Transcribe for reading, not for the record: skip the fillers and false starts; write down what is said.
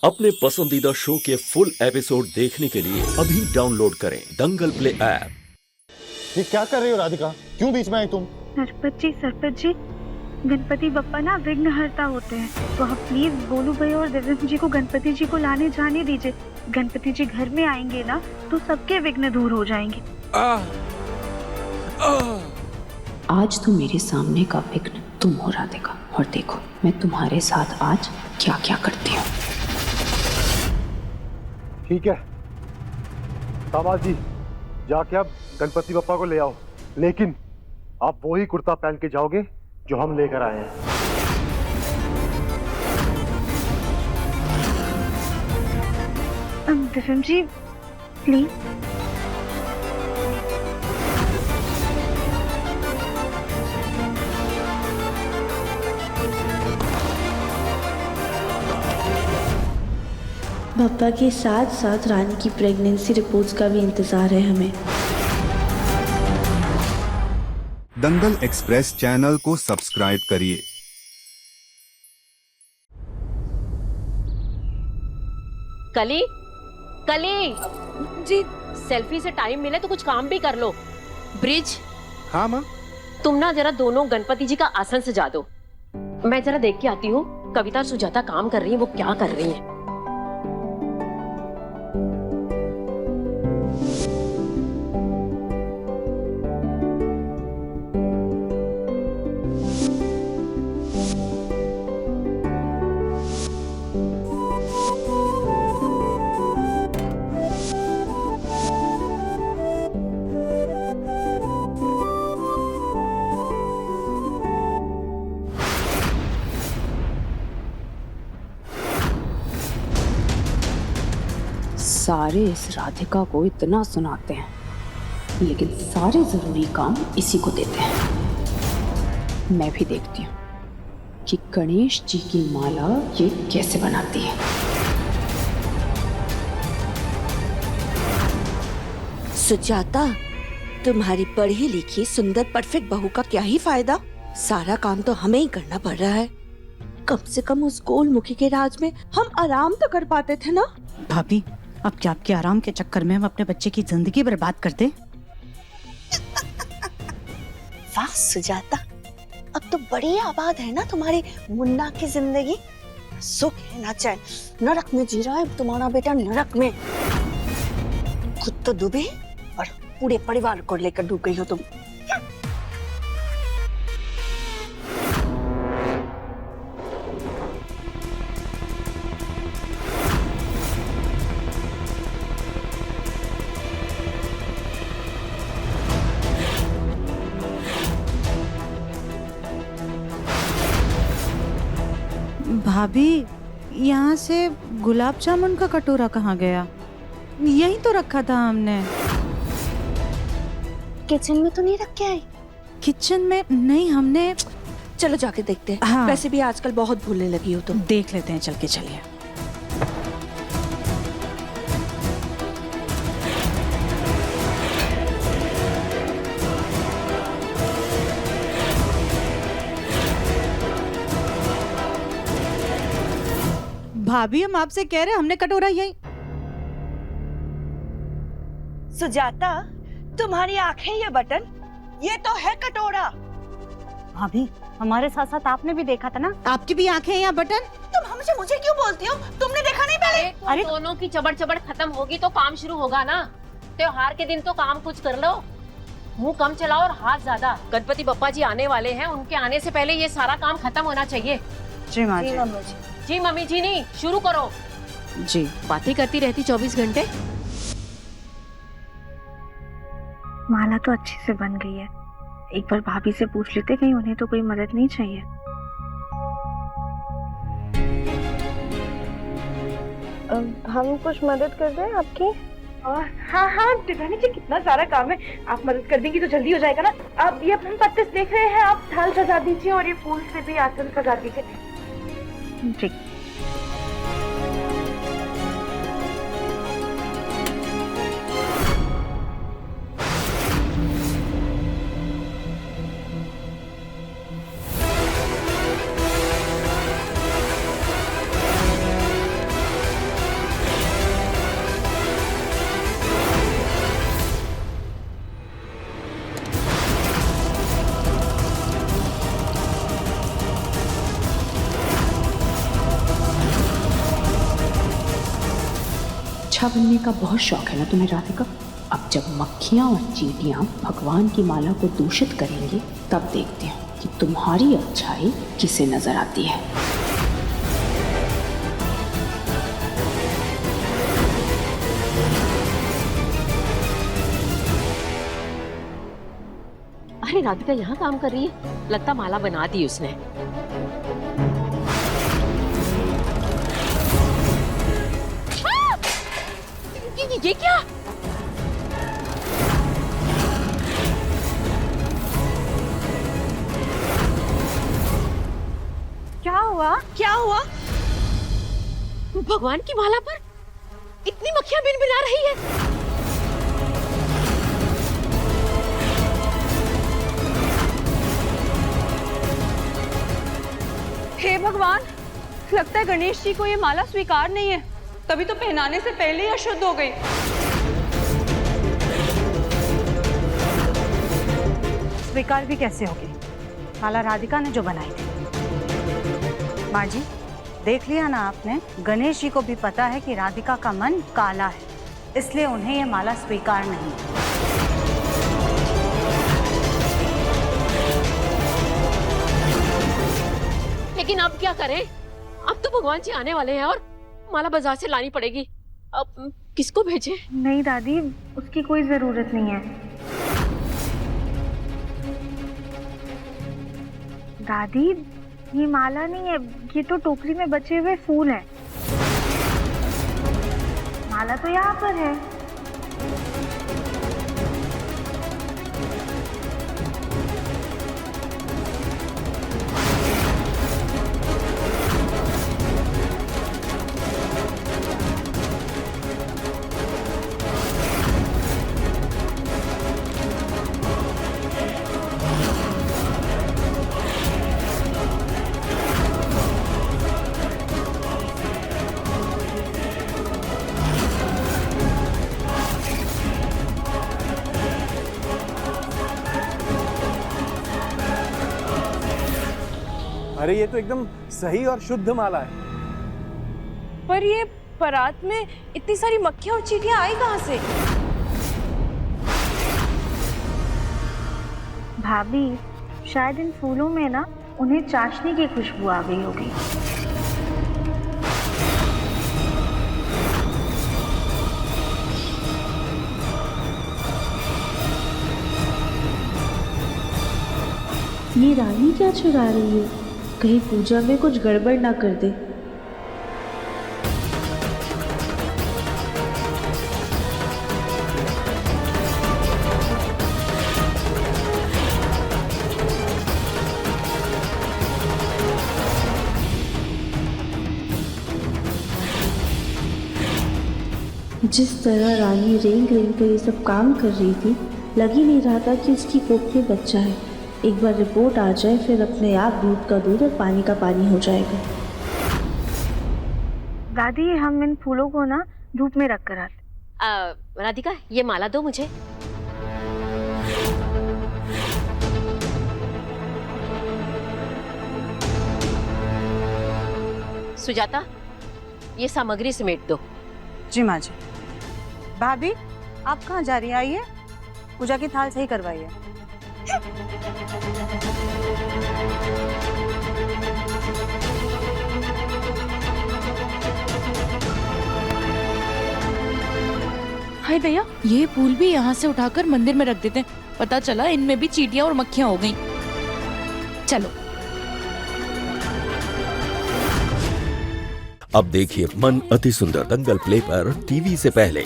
अपने पसंदीदा शो के फुल एपिसोड देखने के लिए अभी डाउनलोड करें दंगल प्ले ऐप। ये क्या कर रही हो राधिका? क्यों बीच में आई तुम? सरपत जी, गणपति बप्पा ना विघ्नहर्ता होते हैं, तो आप प्लीज गोलू भाई और देवेंद्र जी को गणपति जी को लाने जाने दीजिए। गणपति जी घर में आएंगे ना तो सबके विघ्न दूर हो जाएंगे। आज तो मेरे सामने का विघ्न तुम हो राधिका, और देखो मैं तुम्हारे साथ आज क्या क्या करती हूँ। ठीक है दामाद जी, जाके आप गणपति बप्पा को ले आओ, लेकिन आप वही कुर्ता पहन के जाओगे जो हम लेकर आए हैं। देवेंद्र जी प्लीज। पापा के साथ साथ रानी की प्रेगनेंसी रिपोर्ट्स का भी इंतजार है हमें। दंगल एक्सप्रेस चैनल को सब्सक्राइब करिए। कली जी, सेल्फी से टाइम मिले तो कुछ काम भी कर लो। ब्रिज, हाँ माँ। तुम ना जरा दोनों गणपति जी का आसन सजा दो। मैं जरा देख के आती हूँ कविता और सुजाता काम कर रही है, वो क्या कर रही है। सारे इस राधिका को इतना सुनाते हैं, लेकिन सारे जरूरी काम इसी को देते हैं। मैं भी देखती हूँ कि गणेश जी की माला ये कैसे बनाती है। सुजाता, तुम्हारी पढ़ी लिखी सुंदर परफेक्ट बहू का क्या ही फायदा? सारा काम तो हमें ही करना पड़ रहा है। कम से कम उस गोलमुखी के राज में हम आराम तो कर पाते थे ना। भाभी, अब क्या आपके आराम के चक्कर में हम अपने बच्चे की जिंदगी बर्बाद कर दें? वाह सुजाता, अब तो बड़ी आबाद है ना तुम्हारी मुन्ना की जिंदगी। सुख है ना चैन। नरक में जी रहा है तुम्हारा बेटा, नरक में। खुद तो डूबे और पूरे परिवार को लेकर डूब गई हो तुम। भाभी, यहाँ से गुलाब जामुन का कटोरा कहाँ गया? यहीं तो रखा था हमने। किचन में तो नहीं रख के आई? किचन में नहीं, हमने। चलो जाके देखते हैं। हाँ। वैसे भी आजकल बहुत भूलने लगी हो तुम। देख लेते हैं, चल के चलिए। भाभी, हम आपसे कह रहे हैं, हमने कटोरा यही। सुजाता, तुम्हारी आंखें ये बटन, ये तो है कटोरा। भाभी, हमारे साथ साथ आपने भी देखा था ना, आपकी भी आंखें हैं या बटन? तुम हमसे मुझे क्यों बोलती हो? तुमने देखा नहीं पहले? अरे दोनों की चबड़ चबड़ खत्म होगी तो काम शुरू होगा ना। त्योहार के दिन तो काम कुछ कर लो, मुंह कम चलाओ और हाथ ज्यादा। गणपति बप्पा जी आने वाले हैं, उनके आने से पहले ये सारा काम खत्म होना चाहिए। जी माँ जी। जी मम्मी जी, नहीं शुरू करो जी। बातें करती रहती 24 घंटे। माला तो अच्छे से बन गई है, एक बार भाभी से पूछ लेते कहीं उन्हें तो कोई मदद नहीं चाहिए। हम कुछ मदद कर दें आपकी? हाँ टिफानी जी, कितना सारा काम है, आप मदद कर देंगी तो जल्दी हो जाएगा ना। आप ये हम पत्ते देख रहे हैं, आप थाल सजा दीजिए और ये फूल से भी आसन सजा दीजिए। जी। अच्छा बनने का बहुत शौक है ना तुम्हें राधिका। अब जब मक्खियाँ और चींटियाँ भगवान की माला को दूषित करेंगे तब देखते हैं कि तुम्हारी अच्छाई किसे नजर आती है। अरे राधिका यहाँ काम कर रही है, लगता माला बना दी उसने। ये क्या? क्या हुआ? क्या हुआ? भगवान की माला पर इतनी मक्खियां भिनभिना रही है। हे भगवान, लगता है गणेश जी को ये माला स्वीकार नहीं है, तभी तो पहनाने से पहले ही अशुद्ध हो गई। स्वीकार भी कैसे होगी? माला राधिका ने जो बनाई थी। माँ जी, देख लिया ना आपने, गणेश जी को भी पता है कि राधिका का मन काला है, इसलिए उन्हें ये माला स्वीकार नहीं है। लेकिन अब क्या करें? अब तो भगवान जी आने वाले हैं और माला बाजार से लानी पड़ेगी। अब किसको भेजें? नहीं दादी, उसकी कोई जरूरत नहीं है। दादी, ये माला नहीं है, ये तो टोकरी में बचे हुए फूल हैं। माला तो यहाँ पर है। अरे ये तो एकदम सही और शुद्ध माला है। पर ये बारात में इतनी सारी मक्खियां और चींटियां आई कहाँ से? भाभी, शायद इन फूलों में ना उन्हें चाशनी की खुशबू आ गई होगी। ये रानी क्या चुरा रही है? कहीं पूजा में कुछ गड़बड़ ना कर दे। जिस तरह रानी रेंग रेंग कर ये सब काम कर रही थी, लग ही नहीं रहा था कि उसकी कोख में बच्चा है। एक बार रिपोर्ट आ जाए फिर अपने आप दूध का दूध और पानी का पानी हो जाएगा। दादी, हम इन फूलों को ना धूप में रख कर आते। राधिका, ये माला दो मुझे। सुजाता, ये सामग्री समेट दो। जी माँ जी। भाभी, आप कहाँ जा रही हैं? आइए, पूजा की थाल सही करवाइए। हाय भैया, ये फूल भी यहाँ से उठाकर मंदिर में रख देते हैं। पता चला इनमें भी चींटियां और मक्खियां हो गईं। चलो। अब देखिए मन अति सुंदर दंगल प्ले पर टीवी से पहले।